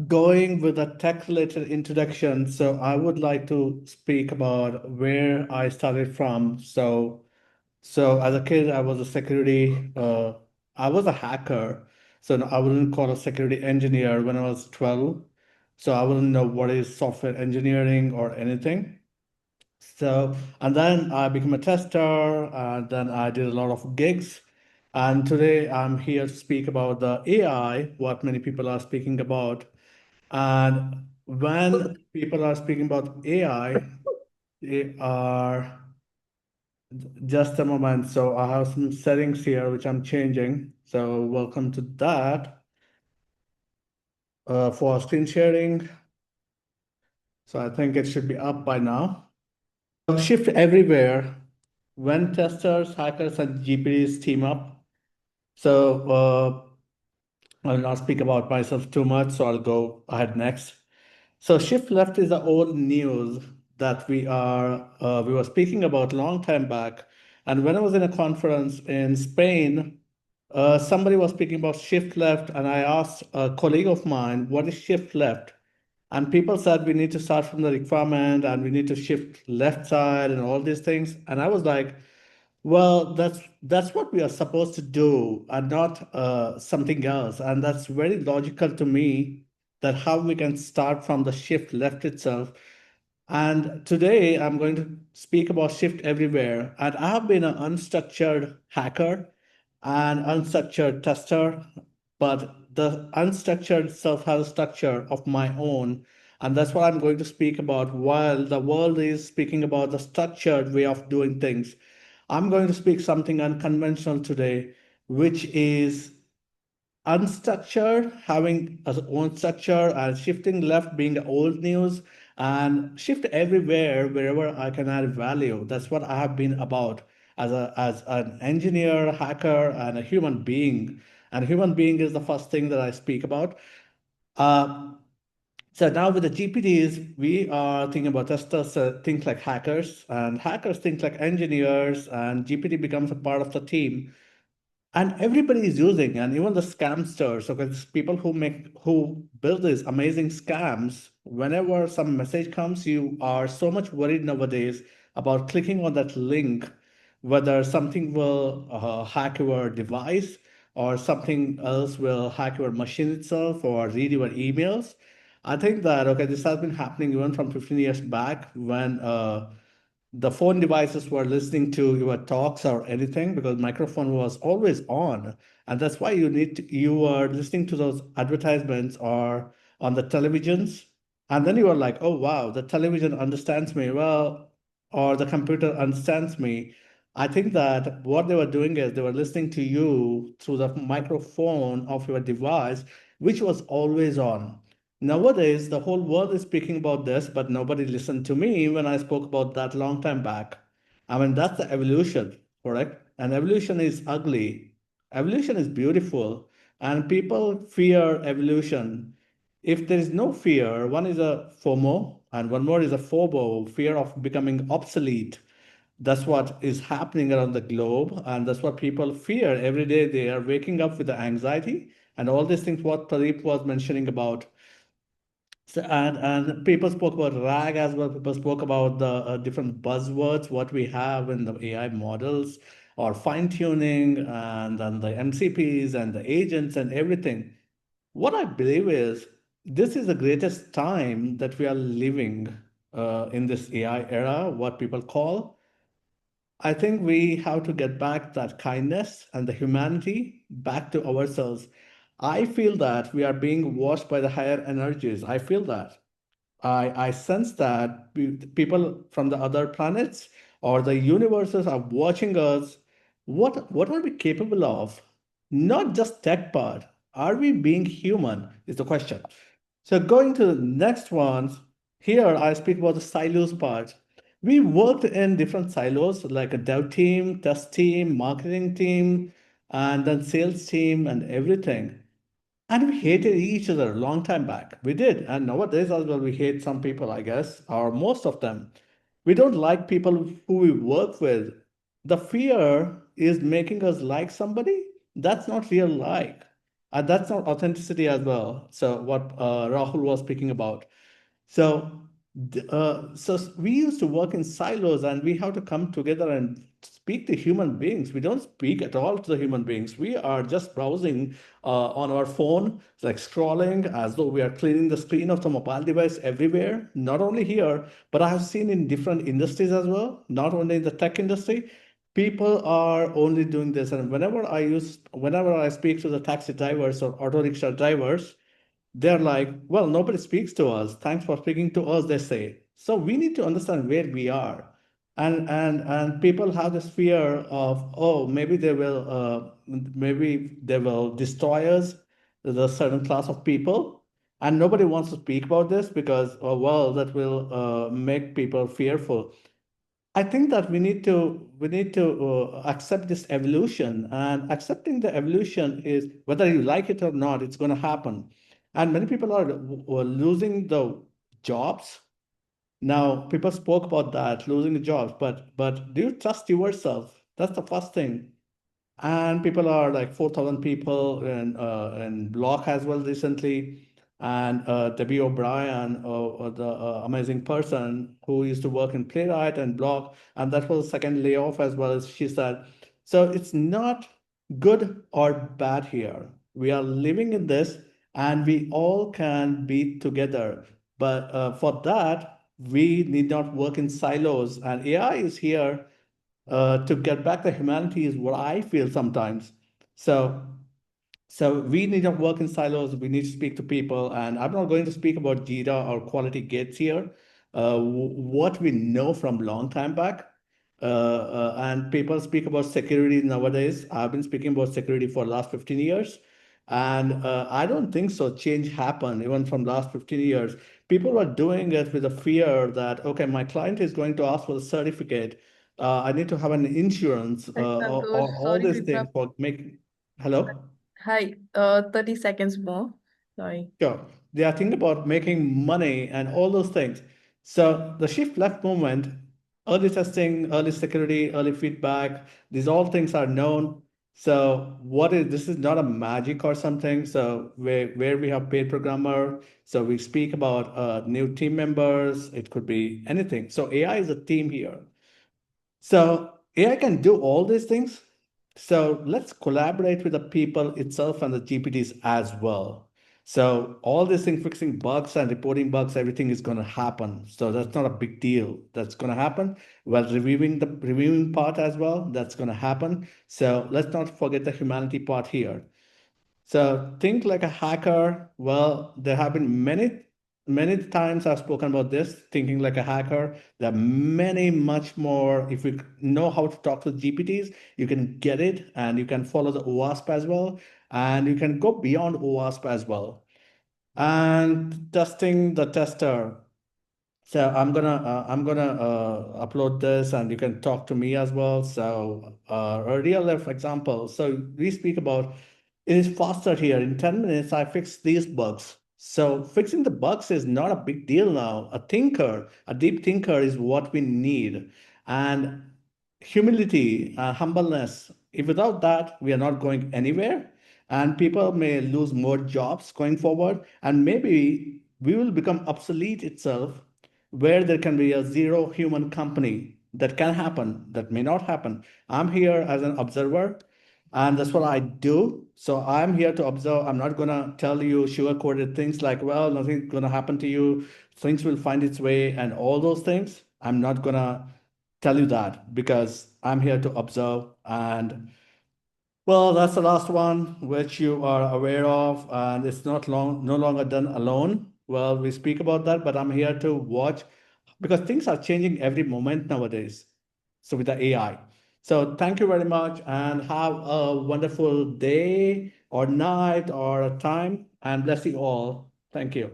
Going with a tech-related introduction, so I would like to speak about where I started from. So as a kid, I was a security, I was a hacker. So no, I wouldn't call a security engineer when I was 12. So I wouldn't know what is software engineering or anything. So, and then I became a tester, and then I did a lot of gigs. And today I'm here to speak about the AI, what many people are speaking about. And when people are speaking about AI, they are just a moment. So I have some settings here which I'm changing. So welcome to that for screen sharing. So I think it should be up by now. Shift everywhere when testers, hackers, and GPTs team up. I'll not speak about myself too much, so I'll go ahead next. So shift left is the old news that we were speaking about long time back. And when I was in a conference in Spain, somebody was speaking about shift left, and I asked a colleague of mine, "What is shift left?" And people said we need to start from the requirement and we need to shift left side and all these things. And I was like, well, that's what we are supposed to do and not something else. And that's very logical to me that how we can start from the shift left itself. And today I'm going to speak about shift everywhere. And I have been an unstructured hacker and unstructured tester, but the unstructured itself has a structure of my own. And that's what I'm going to speak about while the world is speaking about the structured way of doing things. I'm going to speak something unconventional today, which is unstructured, having its own structure, and shifting left being old news, and shift everywhere wherever I can add value. That's what I have been about as an engineer, hacker, and a human being. And human being is the first thing that I speak about. Uh, so now with the GPTs, we are thinking about testers think like hackers, and hackers think like engineers, and GPT becomes a part of the team. And everybody is using, and even the scamsters, okay, these people who build these amazing scams. Whenever some message comes, you are so much worried nowadays about clicking on that link, whether something will hack your device or something else will hack your machine itself or read your emails. I think that okay, this has been happening even from 15 years back when the phone devices were listening to your talks or anything because microphone was always on, and that's why you were listening to those advertisements or on the televisions, and then you were like, oh wow, the television understands me well, or the computer understands me. I think that what they were doing is they were listening to you through the microphone of your device, which was always on. Nowadays, the whole world is speaking about this, but nobody listened to me when I spoke about that long time back. I mean, that's the evolution, correct? And evolution is ugly. Evolution is beautiful, and people fear evolution. If there is no fear, one is a FOMO, and one more is a FOBO, fear of becoming obsolete. That's what is happening around the globe, and that's what people fear every day. They are waking up with the anxiety and all these things. What Pradeep was mentioning about, so, and people spoke about RAG as well. People spoke about the different buzzwords, what we have in the AI models, or fine tuning, and then the MCPs and the agents and everything. What I believe is this is the greatest time that we are living in this AI era, what people call. I think we have to get back that kindness and the humanity back to ourselves. I feel that we are being washed by the higher energies. I feel that. I sense that people from the other planets or the universes are watching us. What are we capable of? Not just tech part. Are we being human? Is the question. So going to the next ones, here I speak about the silos part. We worked in different silos like a dev team, test team, marketing team, and then sales team and everything. And we hated each other a long time back. We did. And nowadays as well, we hate some people, I guess, or most of them. We don't like people who we work with. The fear is making us like somebody. That's not real like. And that's not authenticity as well. So what Rahul was speaking about. So, we used to work in silos, and we have to come together and speak to human beings. We don't speak at all to the human beings. We are just browsing on our phone, like scrolling as though we are cleaning the screen of the mobile device everywhere. Not only here, but I have seen in different industries as well. Not only in the tech industry, people are only doing this. And whenever I speak to the taxi drivers or auto rickshaw drivers, they're like, well, nobody speaks to us. Thanks for speaking to us, they say. So we need to understand where we are. And people have this fear of, oh, maybe they will destroy us, the certain class of people. And nobody wants to speak about this because, oh, well, that will make people fearful. I think that we need to accept this evolution, and accepting the evolution is whether you like it or not, it's going to happen. And many people are losing the jobs. Now, people spoke about that, losing the jobs, but do you trust yourself? That's the first thing. And people are like 4,000 people in block as well recently. And Debbie O'Brien, the amazing person who used to work in Playwright and block, and that was the second layoff as well, as she said. So it's not good or bad here. We are living in this, and we all can be together. But for that, we need not work in silos. And AI is here to get back the humanity is what I feel sometimes. So, so we need to work in silos. We need to speak to people, and I'm not going to speak about Jira or quality gates here. What we know from long time back, and people speak about security nowadays. I've been speaking about security for the last 15 years, and I don't think so. Change happened even from last 15 years. People are doing it with a fear that okay, my client is going to ask for the certificate. I need to have an insurance Hi, or Santhosh. all Sorry to these things interrupt. for make. Hello. Hi, 30 seconds more. Sorry. Sure. They are thinking about making money and all those things. So the shift left movement, early testing, early security, early feedback, these all things are known. So this is not a magic or something. So where we have paid programmer, so we speak about new team members, it could be anything. So AI is a team here. So AI can do all these things. So let's collaborate with the people itself and the GPTs as well. So all these things, fixing bugs and reporting bugs, everything is going to happen. So that's not a big deal. That's going to happen. Well, reviewing part as well, that's going to happen. So let's not forget the humanity part here. So think like a hacker. Well, there have been many times I've spoken about this, thinking like a hacker. There are many, much more. If you know how to talk to GPTs, you can get it and you can follow the OWASP as well. And you can go beyond OWASP as well. And testing the tester. So I'm gonna upload this, and you can talk to me as well. So a real life example. So we speak about it is faster here. In 10 minutes, I fix these bugs. So fixing the bugs is not a big deal now. A deep thinker is what we need, and humility, humbleness. If without that, we are not going anywhere, and people may lose more jobs going forward, and maybe we will become obsolete itself where there can be a zero human company. That can happen, that may not happen. I'm here as an observer, and that's what I do. So I'm here to observe. I'm not going to tell you sugar-coated things like, well, nothing's going to happen to you, things will find its way, and all those things. I'm not going to tell you that because I'm here to observe. And well, that's the last one, which you are aware of, and it's no longer done alone. Well, we speak about that, but I'm here to watch because things are changing every moment nowadays. So with the AI. So thank you very much and have a wonderful day or night or a time and bless you all. Thank you.